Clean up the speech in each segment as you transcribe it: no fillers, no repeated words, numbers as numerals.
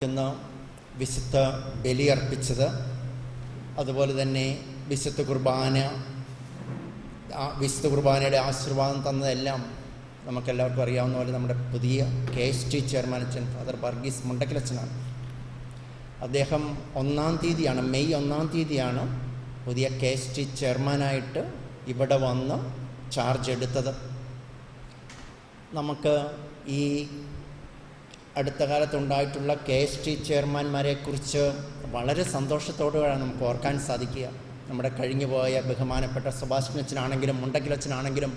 ഇന്ന് വിശുദ്ധ ബലിയർപ്പിച്ചത്, അതുപോലെ തന്നെ വിശുദ്ധ കുർബാനയുടെ ആശീർവാദം തന്നതെല്ലാം നമുക്കെല്ലാവർക്കും അറിയാവുന്ന പോലെ നമ്മുടെ പുതിയ KST ചെയർമാൻ അച്ഛൻ ഫാദർ വർഗീസ് മുണ്ടക്കലച്ഛനാണ്. അദ്ദേഹം മെയ് 1 പുതിയ KST ചെയർമാനായിട്ട് ഇവിടെ വന്ന് ചാർജ് എടുത്തത്. നമുക്ക് ഈ അടുത്ത കാലത്തുണ്ടായിട്ടുള്ള KST ചെയർമാന്മാരെക്കുറിച്ച് വളരെ സന്തോഷത്തോടെയാണ് നമുക്ക് ഓർക്കാൻ സാധിക്കുക. നമ്മുടെ കഴിഞ്ഞുപോയ ബഹുമാനപ്പെട്ട സെബാസ്റ്റ്യൻ അച്ഛനാണെങ്കിലും മുണ്ടക്കലച്ഛനാണെങ്കിലും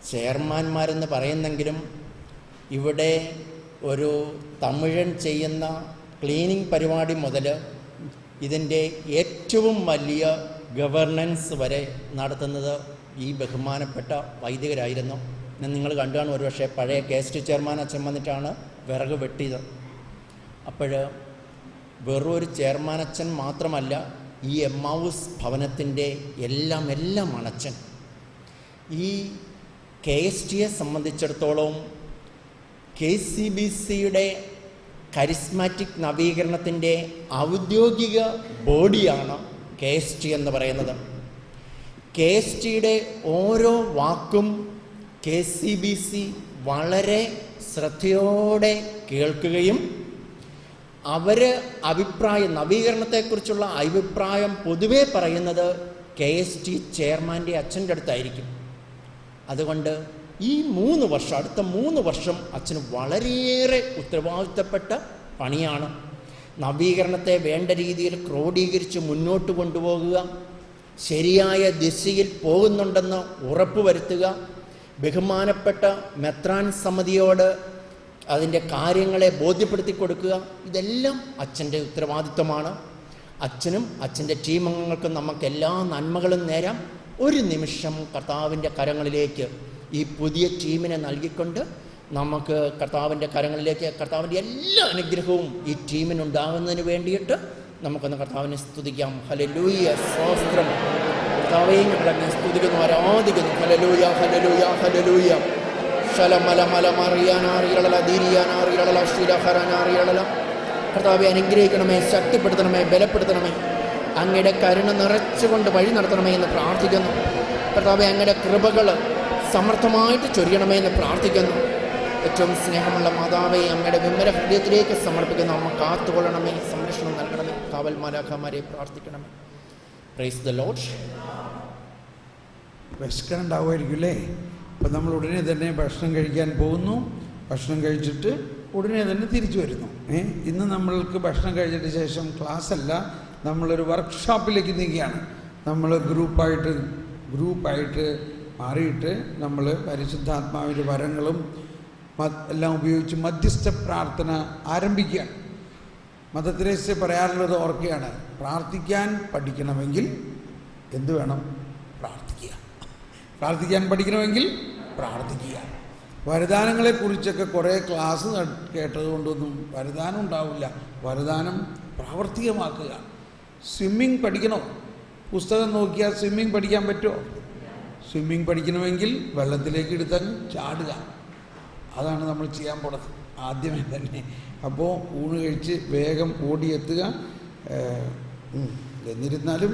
ചെയർമാന്മാരെന്ന് പറയുന്നെങ്കിലും ഇവിടെ ഒരു തമിഴൻ ചെയ്യുന്ന ക്ലീനിങ് പരിപാടി മുതൽ ഇതിൻ്റെ ഏറ്റവും വലിയ ഗവർണൻസ് വരെ നടത്തുന്നത് ഈ ബഹുമാനപ്പെട്ട വൈദികരായിരുന്നു. നിങ്ങൾ കണ്ടാണ് ഒരുപക്ഷെ പഴയ KST ചെയർമാൻ അച്ഛൻ വന്നിട്ടാണ് വിറക് വെട്ടിയത്. അപ്പോൾ വെറും ഒരു ചെയർമാൻ അച്ഛൻ മാത്രമല്ല, ഈ എമ്മാവൂസ് ഭവനത്തിൻ്റെ എല്ലാം അച്ഛൻ. ഈ KSTയെ സംബന്ധിച്ചിടത്തോളം KCBCയുടെ കരിസ്മാറ്റിക് നവീകരണത്തിൻ്റെ ഔദ്യോഗിക ബോഡിയാണ് KST എന്ന് പറയുന്നത്. KSTയുടെ ഓരോ വാക്കും KCBC വളരെ ശ്രദ്ധയോടെ കേൾക്കുകയും നവീകരണത്തെക്കുറിച്ചുള്ള അഭിപ്രായം പൊതുവെ പറയുന്നത് KST ചെയർമാൻ്റെ അച്ഛൻ്റെ അടുത്തായിരിക്കും. അതുകൊണ്ട് ഈ അടുത്ത 3 വർഷം അച്ഛന് വളരെയേറെ ഉത്തരവാദിത്തപ്പെട്ട പണിയാണ്. നവീകരണത്തെ വേണ്ട രീതിയിൽ ക്രോഡീകരിച്ച് മുന്നോട്ട് കൊണ്ടുപോകുക, ശരിയായ ദിശയിൽ പോകുന്നുണ്ടെന്ന് ഉറപ്പുവരുത്തുക, ബഹുമാനപ്പെട്ട മെത്രാൻ സമിതിയോട് അതിൻ്റെ കാര്യങ്ങളെ ബോധ്യപ്പെടുത്തി കൊടുക്കുക, ഇതെല്ലാം അച്ഛൻ്റെ ഉത്തരവാദിത്വമാണ്. അച്ഛനും അച്ഛൻ്റെ ടീം അംഗങ്ങൾക്കും നമുക്ക് എല്ലാ നന്മകളും നേരാം. ഒരു നിമിഷം കർത്താവിൻ്റെ കരങ്ങളിലേക്ക് ഈ പുതിയ ടീമിനെ നൽകിക്കൊണ്ട് നമുക്ക് കർത്താവിൻ്റെ എല്ലാ അനുഗ്രഹവും ഈ ടീമിനുണ്ടാകുന്നതിന് വേണ്ടിയിട്ട് നമുക്കൊന്ന് കർത്താവിനെ സ്തുതിക്കാം. ഹല്ലേലൂയ, സ്തോത്രം. കർത്താവേ, ഞങ്ങളെ സ്തുതിക്കുന്നു, ആരാധിക്കുന്നു. Hallelujah, hallelujah, hallelujah. കർത്താവെ, അനുഗ്രഹിക്കണമേ, ശക്തിപ്പെടുത്തണമേ, ബലപ്പെടുത്തണമേ. അങ്ങയുടെ കരുണ നിറച്ചുകൊണ്ട് വഴി നടത്തണമേ എന്ന് പ്രാർത്ഥിക്കുന്നു. കർത്താവെ, അങ്ങയുടെ കൃപകൾ സമർത്ഥമായിട്ട് ചൊരിയണമേ എന്ന് പ്രാർത്ഥിക്കുന്നു. ഏറ്റവും സ്നേഹമുള്ള മാതാവേ, അങ്ങയുടെ വിമല ഹൃദയത്തിലേക്ക് സമർപ്പിക്കുന്നു. അമ്മ കാത്തുകൊള്ളണമേ, സംരക്ഷണം നൽകണമേ, കാവൽ മാലാഖമാരെ പ്രാർത്ഥിക്കണമേ. Praise the Lord. വിശക്കനുണ്ടാവുമായിരിക്കും അല്ലേ? അപ്പം നമ്മൾ ഉടനെ തന്നെ ഭക്ഷണം കഴിക്കാൻ പോകുന്നു. ഭക്ഷണം കഴിച്ചിട്ട് ഉടനെ തന്നെ തിരിച്ചു വരുന്നു. ഇന്ന് നമ്മൾക്ക് ഭക്ഷണം കഴിച്ചിട്ട് ശേഷം ക്ലാസ് അല്ല, നമ്മളൊരു വർക്ക്ഷോപ്പിലേക്ക് നീക്കുകയാണ്. നമ്മൾ ഗ്രൂപ്പായിട്ട് മാറിയിട്ട് നമ്മൾ പരിശുദ്ധാത്മാവിൻ്റെ വരങ്ങളും എല്ലാം ഉപയോഗിച്ച് മധ്യസ്ഥ പ്രാർത്ഥന ആരംഭിക്കുകയാണ്. മദർ തെരേസ പറയാറുള്ളത് ഓർക്കുകയാണ്, പ്രാർത്ഥിക്കാൻ പഠിക്കണമെങ്കിൽ എന്ത് വേണം? പ്രാർത്ഥിക്കാൻ പഠിക്കണമെങ്കിൽ പ്രാർത്ഥിക്കുക. വരദാനങ്ങളെക്കുറിച്ചൊക്കെ കുറേ ക്ലാസ് കേട്ടതുകൊണ്ടൊന്നും വരദാനം ഉണ്ടാവില്ല. വരദാനം പ്രാവർത്തികമാക്കുക. സ്വിമ്മിങ് പഠിക്കണോ? പുസ്തകം നോക്കിയാൽ സ്വിമ്മിങ് പഠിക്കാൻ പറ്റുമോ? സ്വിമ്മിങ് പഠിക്കണമെങ്കിൽ വെള്ളത്തിലേക്ക് എടുത്താൽ ചാടുക. അതാണ് നമ്മൾ ചെയ്യാൻ പോണത് ആദ്യമേ തന്നെ. അപ്പോൾ ഊണ് കഴിച്ച് വേഗം ഓടിയെത്തുക. എന്നിരുന്നാലും